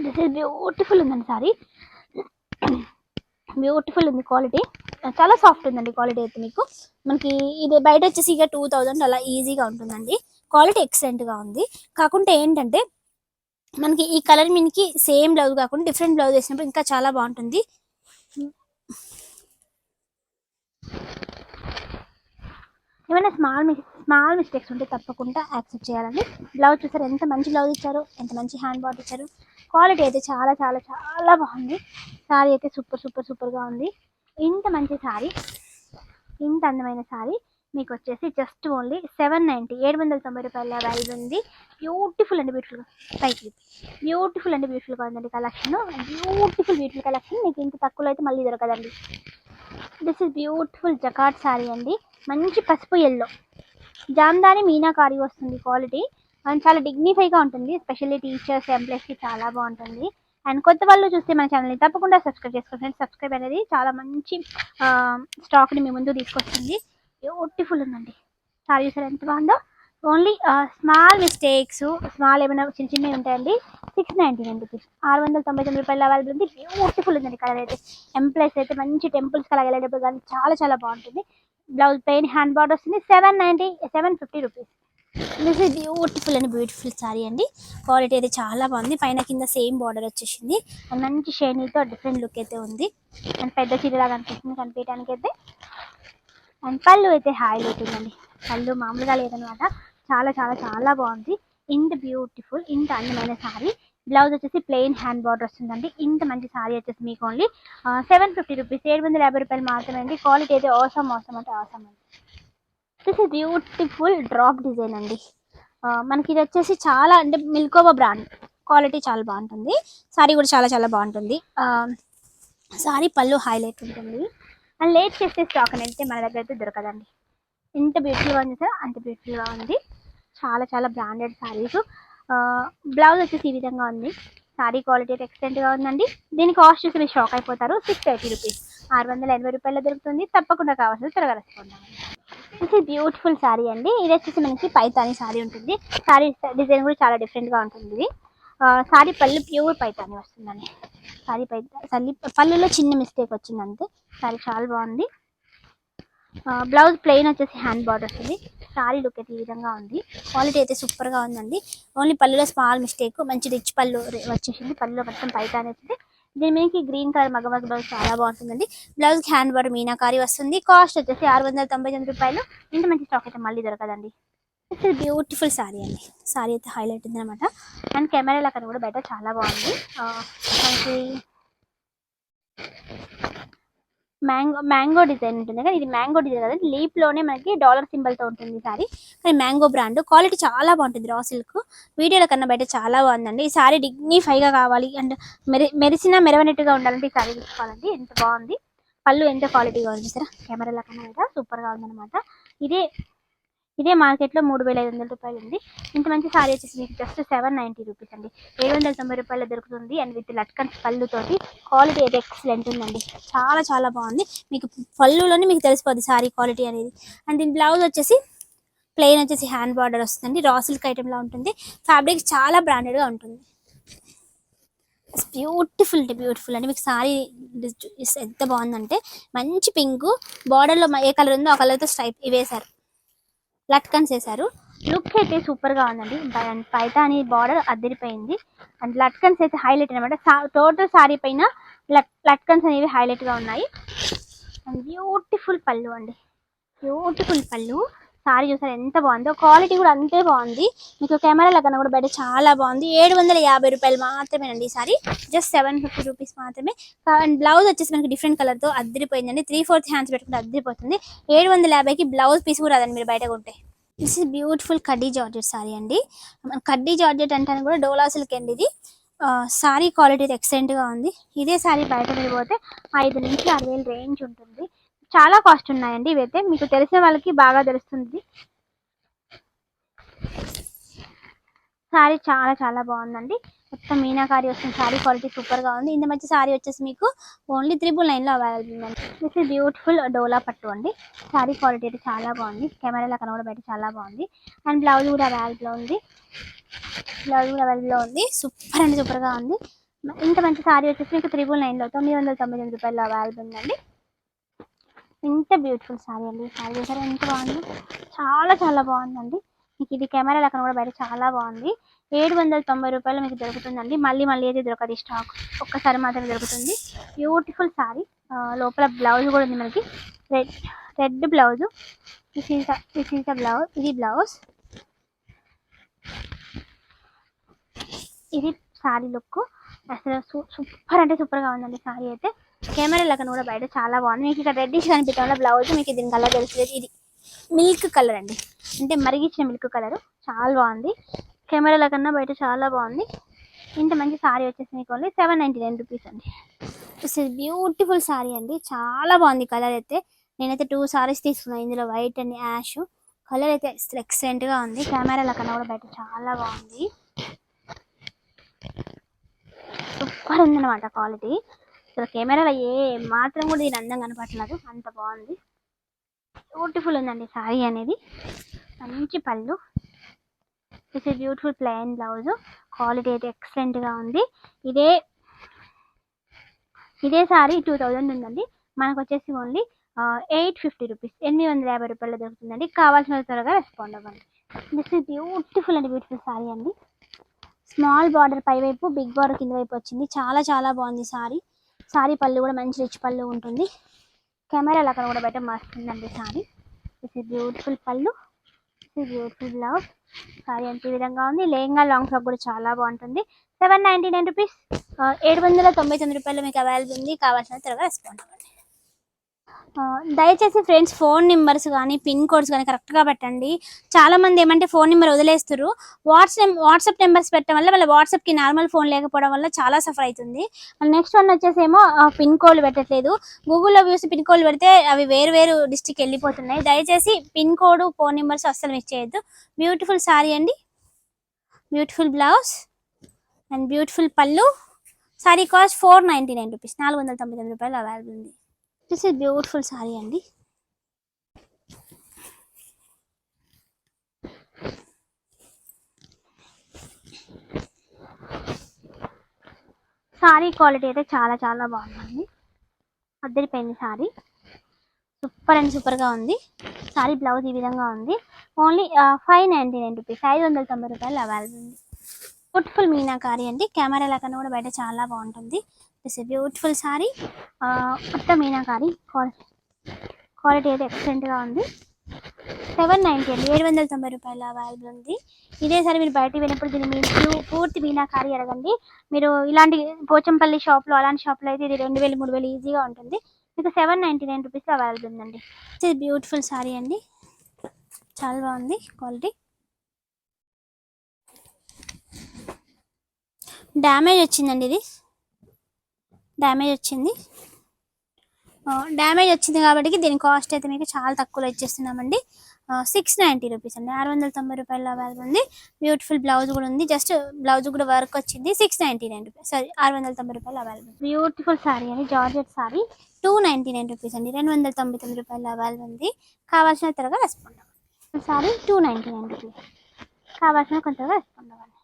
This is beautiful ఉందండి sorry, beautiful ఉంది quality, చాలా సాఫ్ట్ ఉందండి క్వాలిటీ అయితే. మీకు మనకి ఇది బయట వచ్చేసి ఇక 2000 అలా ఈజీగా ఉంటుందండి. క్వాలిటీ ఎక్సలెంట్గా ఉంది. కాకుంటే ఏంటంటే మనకి ఈ కలర్ మీదకి సేమ్ బ్లౌజ్ కాకుండా డిఫరెంట్ బ్లౌజ్ వేసినప్పుడు ఇంకా చాలా బాగుంటుంది. ఏమైనా స్మాల్ మిస్టేక్స్ ఉంటే తప్పకుండా యాక్సెప్ట్ చేయాలండి. బ్లౌజ్ చూసారు ఎంత మంచి బ్లౌజ్ ఇచ్చారు, ఎంత మంచి హ్యాండ్ బాట్ ఇచ్చారు. క్వాలిటీ అయితే చాలా చాలా చాలా బాగుంది. శారీ అయితే సూపర్గా ఉంది. ఇంత మంచి శారీ, ఇంత అందమైన శారీ మీకు వచ్చేసి జస్ట్ ఓన్లీ 790, 790 రూపాయల ప్రైస్ ఉంది. బ్యూటిఫుల్ అండి, బ్యూటిఫుల్ అండి, బ్యూటిఫుల్గా ఉందండి కలెక్షన్. Beautiful collection. మీకు ఇంత తక్కువలో అయితే మళ్ళీ దొరకదండి. దిస్ ఇస్ బ్యూటిఫుల్ జకాట్ శారీ అండి. మంచి పసుపు ఎల్లో జామ్దాని మీనాకారి వస్తుంది. క్వాలిటీ అండ్ చాలా డిగ్నిఫైగా ఉంటుంది. ఎస్పెషల్లీ టీచర్స్, ఎంప్లాయీస్కి చాలా బాగుంటుంది. అండ్ కొత్త వాళ్ళు చూస్తే మన ఛానల్ని తప్పకుండా సబ్స్క్రైబ్ చేసుకోండి. సబ్స్క్రైబ్ అనేది చాలా మంచి స్టాక్ని మీ ముందు తీసుకొస్తుంది. బ్యూటిఫుల్ ఉందండి సారీ. చూసారు ఎంత బాగుందో. ఓన్లీ స్మాల్ మిస్టేక్స్, స్మాల్ ఏమైనా చిన్నవి ఉంటాయండి. 699 రూపీస్, 699 రూపాయలు అవైలబుల్ ఉంది. బ్యూటిఫుల్ ఉందండి కలర్ అయితే. ఎంప్లాయీస్ అయితే మంచి టెంపుల్స్కి అలా వెళ్ళేటప్పుడు కానీ చాలా చాలా బాగుంటుంది. బ్లౌజ్ ప్లెయిన్ హ్యాండ్ బార్డర్ వస్తుంది. 750 రూపీస్. దిస్ ఇస్ బ్యూటిఫుల్ అండి, బ్యూటిఫుల్ సారీ అండి. క్వాలిటీ అయితే చాలా బాగుంది. పైన కింద సేమ్ బార్డర్ వచ్చేసింది. అండ్ మంచి షైనీతో డిఫరెంట్ లుక్ అయితే ఉంది. అండ్ పెద్ద చీరలాగా అనిపిస్తుంది కనిపించడానికి అయితే. అండ్ పళ్ళు అయితే హైలైట్ ఉందండి. పళ్ళు మామూలుగా లేదనమాట, చాలా చాలా చాలా బాగుంది. ఇంత బ్యూటిఫుల్, ఇంత అందమైన సారీ. బ్లౌజ్ వచ్చేసి ప్లెయిన్ హ్యాండ్ బార్డర్ వస్తుందండి. ఇంత మంచి సారీ వచ్చేసి మీకు ఓన్లీ 750 రూపీస్, 750 రూపాయలు మాత్రమే అండి. క్వాలిటీ అయితే అవసరం అంటే అవసరం అండి. This is beautiful drop design అండి. మనకి ఇది వచ్చేసి చాలా అంటే మిల్కోవా బ్రాండ్. క్వాలిటీ చాలా బాగుంటుంది. సారీ కూడా చాలా చాలా బాగుంటుంది. సారీ పళ్ళు హైలైట్ ఉంటుంది. అండ్ లేట్ చేసే స్టాక్ అనేది మన దగ్గర అయితే దొరకదండి. ఇంత బ్యూటిఫుల్గా ఉంది సార్, అంత బ్యూటిఫుల్గా ఉంది. చాలా చాలా బ్రాండెడ్ సారీస్. బ్లౌజ్ వచ్చేసి ఈ విధంగా ఉంది. సారీ క్వాలిటీ అయితే ఎక్సలెంట్గా ఉందండి. దీని కాస్ట్ చూసి మీరు షాక్ అయిపోతారు. 680 రూపీస్, 680 రూపాయలు దొరుకుతుంది. తప్పకుండా కావాల్సింది త్వరగా రెస్పాండ్ అవ్వండి. ఇది బ్యూటిఫుల్ శారీ అండి. ఇది వచ్చేసి మనకి పైతాని శారీ ఉంటుంది. శారీ డిజైన్ కూడా చాలా డిఫరెంట్గా ఉంటుంది. ఇది శారీ పళ్ళు ప్యూర్ పైతాని వస్తుందండి. పళ్ళులో చిన్న మిస్టేక్ వచ్చింది అంతే. శారీ చాలా బాగుంది. బ్లౌజ్ ప్లెయిన్ వచ్చేసి హ్యాండ్ బార్డర్ వస్తుంది. శారీ లుక్ అయితే ఈ విధంగా ఉంది. క్వాలిటీ అయితే సూపర్గా ఉందండి. ఓన్లీ పళ్ళులో స్మాల్ మిస్టేక్, మంచి రిచ్ పళ్ళు వచ్చేసింది. పళ్ళులో మొత్తం పైతాని వచ్చింది. దీని మీదకి గ్రీన్ కలర్ మగమగ బ్లౌజ్ చాలా బాగుంటుందండి. బ్లౌజ్ హ్యాండ్ బార్డర్ మీనాకారి వస్తుంది. కాస్ట్ వచ్చేసి 699 రూపాయలు. ఇంత మంచి స్టాక్ అయితే మళ్ళీ దొరకదండి. ఇది బ్యూటిఫుల్ శారీ అండి. శారీ అయితే హైలైట్ ఉంది అనమాట. అండ్ కెమెరాల కన్నా కూడా బయట చాలా బాగుంది. మనకి మ్యాంగో డిజైన్ ఉంటుంది కానీ ఇది మ్యాంగో డిజైన్ కదా, లీప్లోనే మనకి డాలర్ సింబల్తో ఉంటుంది సారీ. కానీ మ్యాంగో బ్రాండ్. క్వాలిటీ చాలా బాగుంటుంది. రా సిల్క్ వీడియోల కన్నా బయట చాలా బాగుందండి. ఈ సారీ డిగ్నిఫైగా కావాలి అండ్ మెరవనట్టుగా ఉండాలంటే ఈ సారీ తీసుకోవాలండి. ఎంత బాగుంది. పళ్ళు ఎంత క్వాలిటీగా ఉంది సార్, కెమెరాల కన్నా బయట సూపర్గా ఉందన్నమాట. ఇదే మార్కెట్లో 3500 రూపాయలు ఉంది. ఇంత మంచి సారీ వచ్చేసి మీకు జస్ట్ 790 రూపీస్ అండి. 790 రూపాయలు దొరుకుతుంది. అండ్ విత్ లట్కన్స్ పళ్ళుతోటి. క్వాలిటీ అయితే ఎక్సలెంట్ ఉందండి. చాలా చాలా బాగుంది. మీకు పళ్ళులోనే మీకు తెలిసిపోద్ది సారీ క్వాలిటీ అనేది. అండ్ దీని బ్లౌజ్ వచ్చేసి ప్లెయిన్ వచ్చేసి హ్యాండ్ బార్డర్ వస్తుందండి. రా సిల్క్ ఐటెంలా ఉంటుంది. ఫ్యాబ్రిక్ చాలా బ్రాండెడ్గా ఉంటుంది. బ్యూటిఫుల్ అండి. మీకు సారీ ఎంత బాగుందంటే మంచి పింక్ బార్డర్లో ఏ కలర్ ఉందో ఆ కలర్తో స్ట్రైప్ వేశారు, లట్కన్స్ వేశారు. లుక్ అయితే సూపర్గా ఉందండి. పైతాని బార్డర్ అదిరిపోయింది. అండ్ లట్కన్స్ అయితే హైలైట్ అనమాట. టోటల్ సారీ పైన లట్కన్స్ అనేవి హైలైట్గా ఉన్నాయి. అండ్ బ్యూటిఫుల్ పళ్ళు అండి, బ్యూటిఫుల్ పళ్ళు. సారీ చూసారు ఎంత బాగుందో. క్వాలిటీ కూడా అంతే బాగుంది. మీకు కెమెరాల కన్నా కూడా బయట చాలా బాగుంది. 750 రూపాయలు మాత్రమేనండి. ఈ సారీ జస్ట్ 750 రూపీస్ మాత్రమే. అండ్ బ్లౌజ్ వచ్చేసి మనకి డిఫరెంట్ కలర్తో అద్దరిపోయిందండి. 3/4 హ్యాండ్స్ పెట్టుకుంటే అద్దరిపోతుంది. 750కి బ్లౌజ్ పీస్ కూడా రాదండి మీరు బయట కొంటే. దిస్ ఇస్ బ్యూటిఫుల్ కడ్డీ జార్జెట్ సారీ అండి. కడ్డీ జార్జెట్ అంటే కూడా డోలా సిల్క్ అండి ఇది. సారీ క్వాలిటీ అయితే ఎక్సలెంట్గా ఉంది. ఇదే సారీ బయట మీరు పోతే 5 నుంచి 6,000 రేంజ్ ఉంటుంది. చాలా కాస్ట్ ఉన్నాయండి ఇవైతే. మీకు తెలిసిన వాళ్ళకి బాగా తెలుస్తుంది. సారీ చాలా చాలా బాగుందండి. మొత్తం మీనాకారి వస్తుంది. సారీ క్వాలిటీ సూపర్గా ఉంది. ఇంత మంచి సారీ వచ్చేసి మీకు ఓన్లీ 999లో అవైలబుల్ ఉందండి. దిస్ ఇస్ బ్యూటిఫుల్ డోలా పట్టు అండి. సారీ క్వాలిటీ అయితే చాలా బాగుంది. కెమెరాలో కన్నా కూడా బయట చాలా బాగుంది. అండ్ బ్లౌజ్ కూడా అవైలబుల్లో ఉంది. సూపర్ అండి, సూపర్గా ఉంది. ఇంత మంచి సారీ వచ్చేసి మీకు 999లో 999 రూపాయలు అవైలబుల్ ఉందండి. ఇంత బ్యూటిఫుల్ సారీ అండి. సారీ చూసారా ఎంత బాగుంది, చాలా చాలా బాగుందండి. మీకు ఇది కెమెరా లెక్కన కూడా బయట చాలా బాగుంది. 790 రూపాయలు మీకు దొరుకుతుందండి. మళ్ళీ మళ్ళీ అయితే దొరకదు, స్టాక్ ఒక్కసారి మాత్రమే దొరుకుతుంది. Beautiful sorry. లోపల బ్లౌజ్ కూడా ఉంది మనకి, red blouse. This is the blouse. ఇది బ్లౌజ్, ఇది సారీ లుక్. అసలు సూపర్ అంటే సూపర్గా ఉందండి సారీ అయితే. కెమెరా లెక్కన కూడా బయట చాలా బాగుంది. మీకు ఇక్కడ రెడ్డిష్ కనిపించడం వల్ల బ్లౌజ్ మీకు దీని కలర్ తెలుస్తుంది. ఇది మిల్క్ కలర్ అండి, అంటే మరిగించిన మిల్క్ కలర్. చాలా బాగుంది, కెమెరాల కన్నా బయట చాలా బాగుంది. ఇంత మంచి సారీ వచ్చేసి మీకు ఓన్లీ 799 రూపీస్ అండి. బ్యూటిఫుల్ సారీ అండి, చాలా బాగుంది కలర్ అయితే. నేనైతే 2 సారీస్ తీసుకున్నాను, ఇందులో వైట్ అండ్ యాష్. కలర్ అయితే ఎక్సలెంట్గా ఉంది, కెమెరాల కన్నా కూడా బయట చాలా బాగుంది. సూపర్ ఉందన్నమాట క్వాలిటీ. అసలు కెమెరాలో ఏ మాత్రం కూడా దీని అందం కనపడలేదు, అంత బాగుంది. బ్యూటిఫుల్ ఉందండి సారీ అనేది. మంచి పళ్ళు. This is beautiful plain blouse. Quality అయితే ఎక్సలెంట్గా ఉంది. ఇదే సారీ 2000 ఉందండి, మనకు వచ్చేసి ఓన్లీ 850 రూపీస్, 850 రూపాయలు దొరుకుతుందండి. కావాల్సిన త్వరగా రెస్పాండ్ అవ్వండి. దిస్ ఇస్ బ్యూటిఫుల్ అండి, బ్యూటిఫుల్ సారీ అండి. స్మాల్ బార్డర్ పై వైపు, బిగ్ బార్డర్ కింద వైపు వచ్చింది. చాలా చాలా బాగుంది సారీ. సారీ పళ్ళు కూడా మంచి రిచ్ పళ్ళు ఉంటుంది. కెమెరాలు అక్కడ కూడా బయట మస్తుందండి సారీ. దిస్ ఇస్ బ్యూటిఫుల్ పళ్ళు, this is beautiful blouse. Sorry అంటే ఈ విధంగా ఉంది. లెహంగా లాంగ్ ఫ్రాక్ కూడా చాలా బాగుంటుంది. 799 రూపీస్, 799 రూపాయలు మీకు అవైలబుల్ ఉంది. కావాల్సిన త్వరగా రెస్పాండ్ అవ్వండి. దయచేసి ఫ్రెండ్స్ ఫోన్ నెంబర్స్ కానీ పిన్ కోడ్స్ కానీ కరెక్ట్గా పెట్టండి. చాలామంది ఏమంటే ఫోన్ నెంబర్ వదిలేస్తారు. వాట్సాప్ నెంబర్స్ పెట్టడం వల్ల వాళ్ళ వాట్సాప్కి నార్మల్ ఫోన్ లేకపోవడం వల్ల చాలా సఫర్ అవుతుంది. నెక్స్ట్ వన్ వచ్చేసి ఏమో పిన్ కోడ్ పెట్టట్లేదు. గూగుల్లో వ్యూస్ పిన్ కోడ్ పెడితే అవి వేరు వేరు డిస్ట్రిక్ట్ వెళ్ళిపోతున్నాయి. దయచేసి పిన్ కోడ్, ఫోన్ నెంబర్స్ అస్సలు మిస్ చేయొద్దు. బ్యూటిఫుల్ సారీ అండి, బ్యూటిఫుల్ బ్లౌజ్ అండ్ బ్యూటిఫుల్ పళ్ళు. సారీ కాస్ట్ 499 రూపీస్, 499 రూపాయలు అవైలబుల్ ఉంది. దిస్ ఇస్ బ్యూటిఫుల్ సారీ అండి. సారీ క్వాలిటీ అయితే చాలా చాలా బాగుందండి, అద్దరిపోయింది సారీ. సూపర్ అండ్ సూపర్గా ఉంది సారీ. బ్లౌజ్ ఈ విధంగా ఉంది. ఓన్లీ 599 రూపీస్, 590 రూపాయలు అవైలబుల్ ఉంది. బ్యూటిఫుల్ మీనాకారి అండి, కెమెరాల కన్నా కూడా బయట చాలా బాగుంటుంది. This is beautiful sorry. మొత్తం మీనాకారి. క్వాలిటీ అయితే ఎక్సలెంట్గా ఉంది. 790 అండి, 790 రూపాయలు అవైలబుల్ ఉంది. ఇదే సరే మీరు బయటకు వెళ్ళినప్పుడు దీన్ని మీరు పూర్తి మీనాకారి అడగండి. మీరు ఇలాంటి పోచంపల్లి షాప్లో, అలాంటి షాప్లో అయితే ఇది 2000, 3000 ఈజీగా ఉంటుంది. మీకు 799 రూపీస్ అవైలబుల్ ఉందండి. ఇది బ్యూటిఫుల్ సారీ అండి, చాలా బాగుంది క్వాలిటీ. డ్యామేజ్ వచ్చిందండి, ఇది డ్యామేజ్ వచ్చింది. కాబట్టి దీని కాస్ట్ అయితే మీకు చాలా తక్కువలో ఇచ్చేస్తున్నామండి. 690 రూపీస్ అండి, 690 రూపాయలు అవైలబుల్ ఉంది. బ్యూటిఫుల్ బ్లౌజ్ కూడా ఉంది, జస్ట్ బ్లౌజ్ కూడా వర్క్ వచ్చింది. 699 రూపీస్, సారీ 690 రూపాయలు అవైలబుల్. బ్యూటిఫుల్ సారీ అండి, జార్జెట్ సారీ. 299 రూపీస్ అండి, 299 రూపాయలు అవైలబుల్ ఉంది. కావాల్సిన త్వరగా రెస్పాండ్ అవ్వండి. సారీ 299 రూపీస్, కావాల్సిన కొంతగా రెస్పాండ్ అవ్వండి.